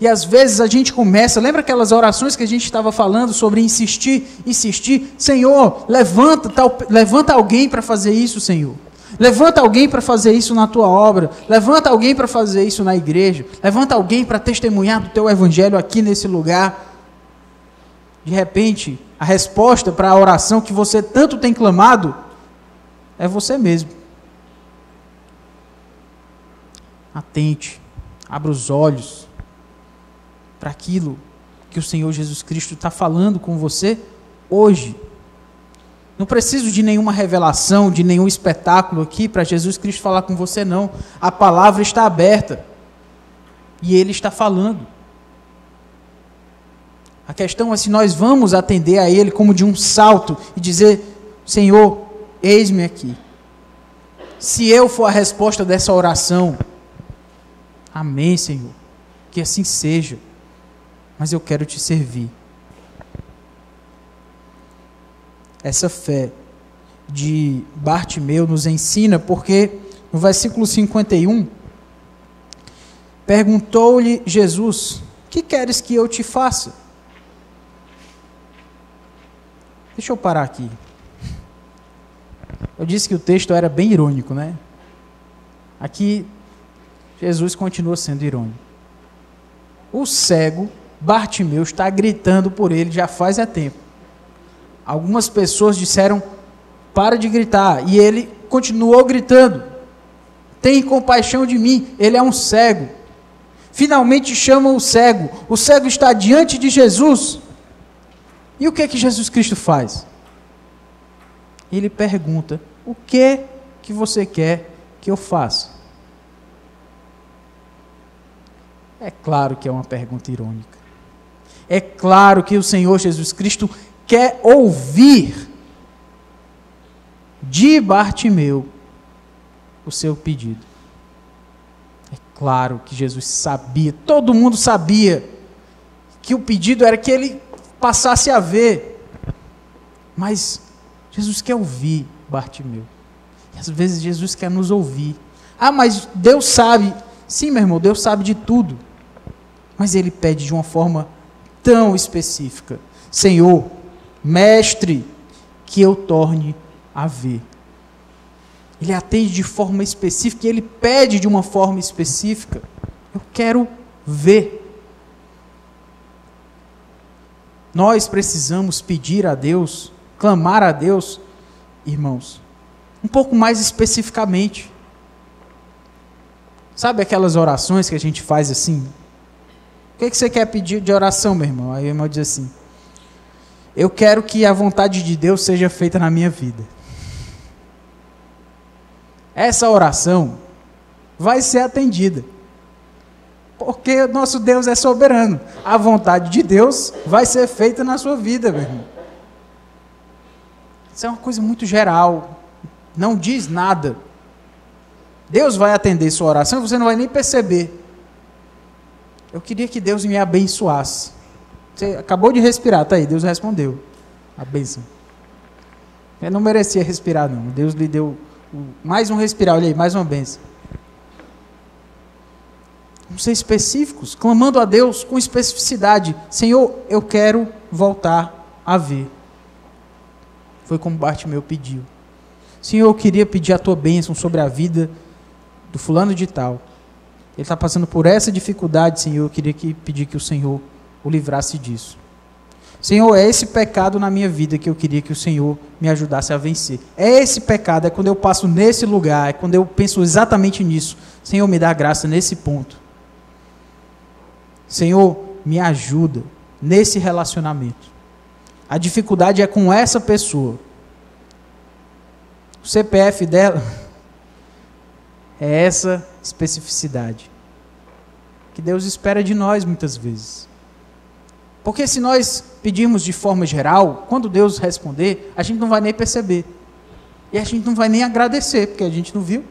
E às vezes a gente começa, lembra aquelas orações que a gente estava falando sobre insistir? Senhor, levanta alguém para fazer isso, Senhor. Levanta alguém para fazer isso na tua obra. Levanta alguém para fazer isso na igreja. Levanta alguém para testemunhar do teu evangelho aqui nesse lugar. De repente, a resposta para a oração que você tanto tem clamado é você mesmo. Atente, abra os olhos para aquilo que o Senhor Jesus Cristo está falando com você hoje. Não preciso de nenhuma revelação, de nenhum espetáculo aqui para Jesus Cristo falar com você, não. A palavra está aberta e Ele está falando. A questão é se nós vamos atender a Ele como de um salto e dizer: Senhor, eis-me aqui. Se eu for a resposta dessa oração, amém, Senhor, que assim seja, mas eu quero te servir. Essa fé de Bartimeu nos ensina, porque no versículo 51, perguntou-lhe Jesus: que queres que eu te faça? Deixa eu parar aqui. Eu disse que o texto era bem irônico, né? Aqui, Jesus continua sendo irônico. O cego, Bartimeu, está gritando por ele já faz tempo. Algumas pessoas disseram: para de gritar. E ele continuou gritando: tem compaixão de mim, ele é um cego. Finalmente chamam o cego. O cego está diante de Jesus. E o que é que Jesus Cristo faz? Ele pergunta: o que você quer que eu faça? É claro que é uma pergunta irônica. É claro que o Senhor Jesus Cristo quer ouvir de Bartimeu o seu pedido. É claro que Jesus sabia, todo mundo sabia, que o pedido era que ele passasse a ver. Mas Jesus quer ouvir Bartimeu. E às vezes Jesus quer nos ouvir. Ah, mas Deus sabe. Sim, meu irmão, Deus sabe de tudo. Mas Ele pede de uma forma tão específica: Senhor, Mestre, que eu torne a ver. Ele atende de forma específica e Ele pede de uma forma específica: eu quero ver. Nós precisamos pedir a Deus, clamar a Deus, irmãos, um pouco mais especificamente. Sabe aquelas orações que a gente faz assim? O que você quer pedir de oração, meu irmão? Aí o irmão diz assim: eu quero que a vontade de Deus seja feita na minha vida. Essa oração vai ser atendida, porque o nosso Deus é soberano. A vontade de Deus vai ser feita na sua vida, meu irmão. Isso é uma coisa muito geral, não diz nada. Deus vai atender sua oração e você não vai nem perceber. Eu queria que Deus me abençoasse. Você acabou de respirar, tá aí, Deus respondeu. A bênção. Eu não merecia respirar, não. Deus lhe deu mais um respirar, olha aí, mais uma bênção. Vamos ser específicos, clamando a Deus com especificidade: Senhor, eu quero voltar a ver. Foi como Bartimeu pediu. Senhor, eu queria pedir a tua bênção sobre a vida do fulano de tal. Ele está passando por essa dificuldade, Senhor, eu queria pedir que o Senhor o livrasse disso. Senhor, é esse pecado na minha vida que eu queria que o Senhor me ajudasse a vencer. É esse pecado, é quando eu passo nesse lugar, é quando eu penso exatamente nisso. Senhor, me dá graça nesse ponto. Senhor, me ajuda nesse relacionamento. A dificuldade é com essa pessoa. O CPF dela é essa especificidade que Deus espera de nós muitas vezes. Porque se nós pedirmos de forma geral, quando Deus responder, a gente não vai nem perceber. E a gente não vai nem agradecer, porque a gente não viu.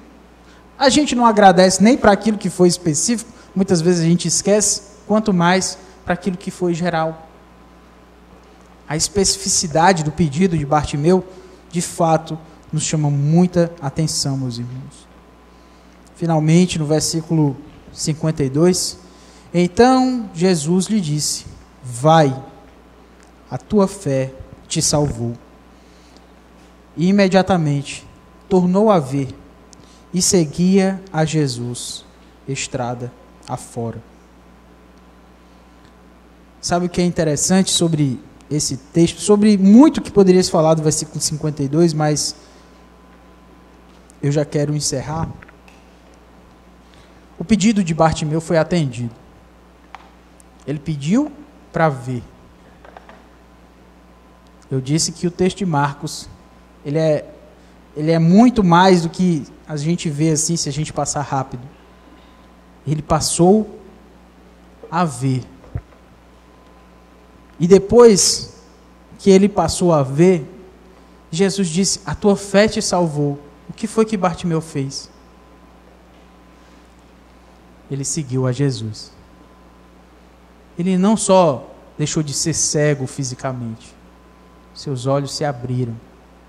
A gente não agradece nem para aquilo que foi específico, muitas vezes a gente esquece, quanto mais para aquilo que foi geral. A especificidade do pedido de Bartimeu, de fato, nos chama muita atenção, meus irmãos. Finalmente, no versículo 52, então Jesus lhe disse: vai, a tua fé te salvou. E imediatamente tornou a ver e seguia a Jesus, estrada afora. Sabe o que é interessante sobre esse texto? Sobre muito que poderia se falar do versículo 52, mas eu já quero encerrar. O pedido de Bartimeu foi atendido. Ele pediu para ver. Eu disse que o texto de Marcos, ele é muito mais do que a gente vê assim, se a gente passar rápido. Ele passou a ver. E depois que ele passou a ver, Jesus disse: a tua fé te salvou. O que foi que Bartimeu fez? Ele seguiu a Jesus. Ele não só deixou de ser cego fisicamente, seus olhos se abriram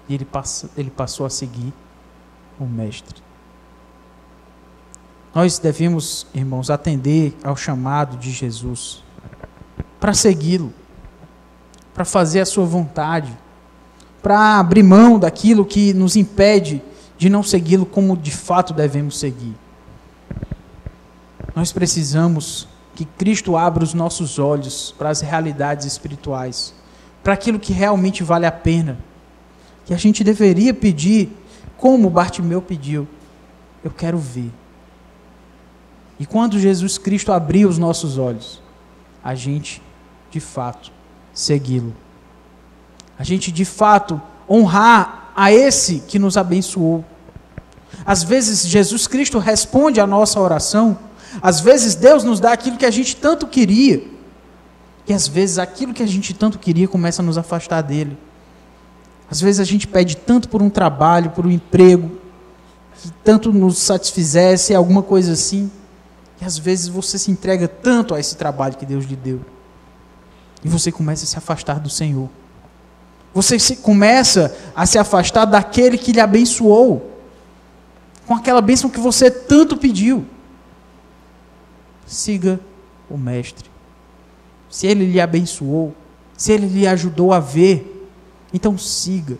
e ele passou a seguir o Mestre. Nós devemos, irmãos, atender ao chamado de Jesus para segui-lo, para fazer a sua vontade, para abrir mão daquilo que nos impede de não segui-lo como de fato devemos seguir. Nós precisamos que Cristo abra os nossos olhos para as realidades espirituais, para aquilo que realmente vale a pena, que a gente deveria pedir, como Bartimeu pediu: eu quero ver. E quando Jesus Cristo abrir os nossos olhos, a gente, de fato, segui-lo. A gente, de fato, honrar a esse que nos abençoou. Às vezes, Jesus Cristo responde à nossa oração. Às vezes, Deus nos dá aquilo que a gente tanto queria. E às vezes, aquilo que a gente tanto queria começa a nos afastar dele. Às vezes, a gente pede tanto por um trabalho, por um emprego, que tanto nos satisfizesse, alguma coisa assim. E às vezes, você se entrega tanto a esse trabalho que Deus lhe deu. E você começa a se afastar do Senhor. Você começa a se afastar daquele que lhe abençoou, com aquela bênção que você tanto pediu. Siga o Mestre. Se ele lhe abençoou, se ele lhe ajudou a ver, então siga.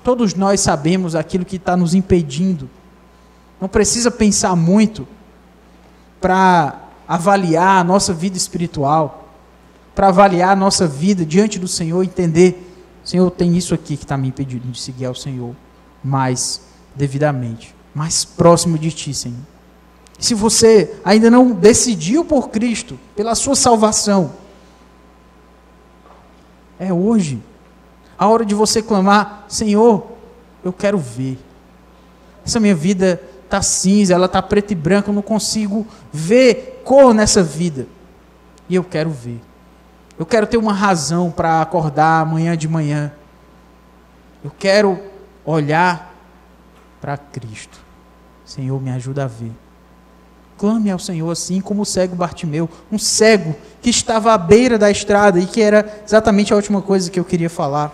Todos nós sabemos aquilo que está nos impedindo. Não precisa pensar muito para avaliar a nossa vida espiritual, para avaliar a nossa vida diante do Senhor, entender: Senhor, tem isso aqui que está me impedindo de seguir ao Senhor mais devidamente, mais próximo de Ti, Senhor. Se você ainda não decidiu por Cristo, pela sua salvação, é hoje a hora de você clamar: Senhor, eu quero ver. Essa minha vida está cinza, ela está preta e branca, eu não consigo ver cor nessa vida. E eu quero ver. Eu quero ter uma razão para acordar amanhã de manhã. Eu quero olhar para Cristo. Senhor, me ajuda a ver. Clame ao Senhor assim como o cego Bartimeu, um cego que estava à beira da estrada e que era exatamente a última coisa que eu queria falar.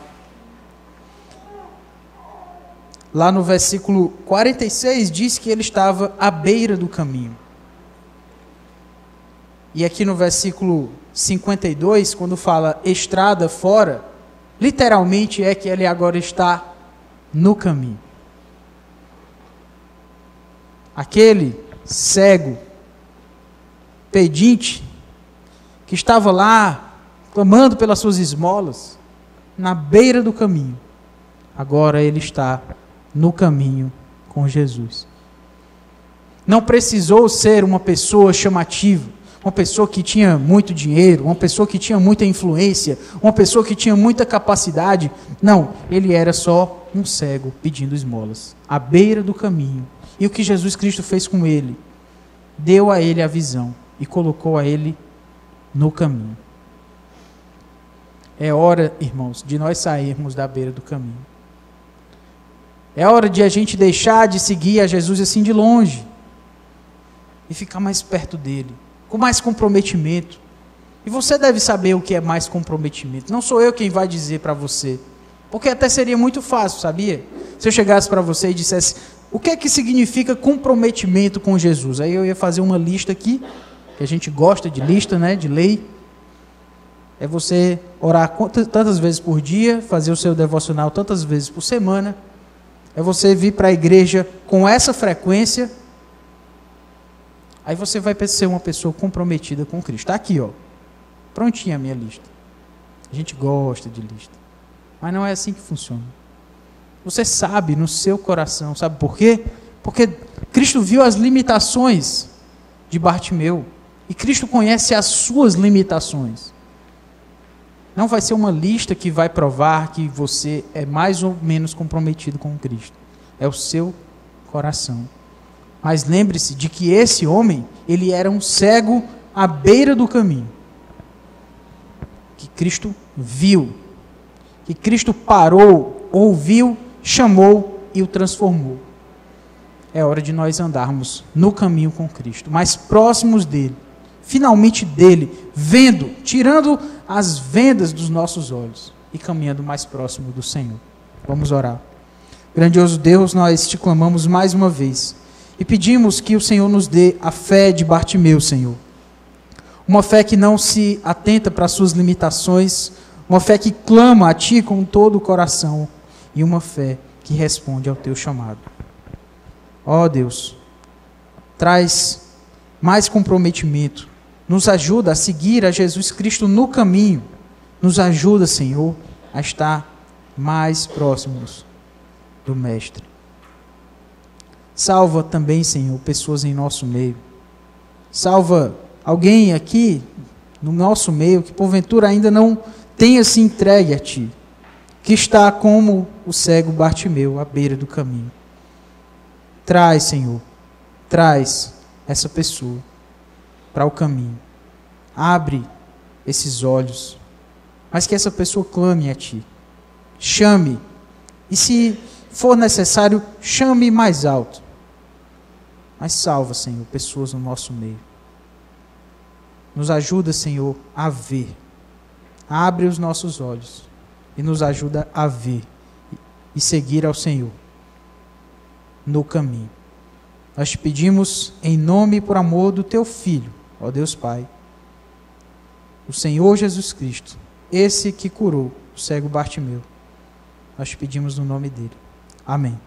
Lá no versículo 46 diz que ele estava à beira do caminho. E aqui no versículo 52, quando fala estrada fora, literalmente é que ele agora está no caminho. Aquele cego, pedinte, que estava lá, clamando pelas suas esmolas, na beira do caminho, agora ele está no caminho com Jesus. Não precisou ser uma pessoa chamativa, uma pessoa que tinha muito dinheiro, uma pessoa que tinha muita influência, uma pessoa que tinha muita capacidade. Não, ele era só um cego pedindo esmolas, à beira do caminho. E o que Jesus Cristo fez com ele? Deu a ele a visão e colocou a ele no caminho. É hora, irmãos, de nós sairmos da beira do caminho. É hora de a gente deixar de seguir a Jesus assim de longe e ficar mais perto dele, com mais comprometimento. E você deve saber o que é mais comprometimento. Não sou eu quem vai dizer para você, porque até seria muito fácil, sabia? Se eu chegasse para você e dissesse: o que é que significa comprometimento com Jesus? Aí eu ia fazer uma lista aqui, que a gente gosta de lista, né, de lei. É você orar tantas vezes por dia, fazer o seu devocional tantas vezes por semana. É você vir para a igreja com essa frequência. Aí você vai ser uma pessoa comprometida com Cristo. Está aqui, ó, prontinha a minha lista. A gente gosta de lista, mas não é assim que funciona. Você sabe no seu coração, sabe por quê? Porque Cristo viu as limitações de Bartimeu. E Cristo conhece as suas limitações. Não vai ser uma lista que vai provar que você é mais ou menos comprometido com Cristo. É o seu coração. Mas lembre-se de que esse homem, ele era um cego à beira do caminho. Que Cristo viu. Que Cristo parou, ouviu, chamou e o transformou. É hora de nós andarmos no caminho com Cristo, mais próximos dele, finalmente dele, vendo, tirando as vendas dos nossos olhos e caminhando mais próximo do Senhor. Vamos orar. Grandioso Deus, nós te clamamos mais uma vez e pedimos que o Senhor nos dê a fé de Bartimeu, Senhor. Uma fé que não se atenta para as suas limitações, uma fé que clama a Ti com todo o coração e uma fé que responde ao Teu chamado. Ó Deus, traz mais comprometimento, nos ajuda a seguir a Jesus Cristo no caminho, nos ajuda, Senhor, a estar mais próximos do Mestre. Salva também, Senhor, pessoas em nosso meio. Salva alguém aqui no nosso meio que porventura ainda não tenha se entregue a Ti, que está como o cego Bartimeu à beira do caminho. Traz, Senhor, traz essa pessoa para o caminho. Abre esses olhos, mas que essa pessoa clame a Ti. Chame, e se for necessário, chame mais alto. Mas salva, Senhor, pessoas no nosso meio. Nos ajuda, Senhor, a ver. Abre os nossos olhos e nos ajuda a ver e seguir ao Senhor no caminho. Nós te pedimos em nome e por amor do Teu Filho, ó Deus Pai, o Senhor Jesus Cristo, esse que curou o cego Bartimeu. Nós te pedimos no nome dele. Amém.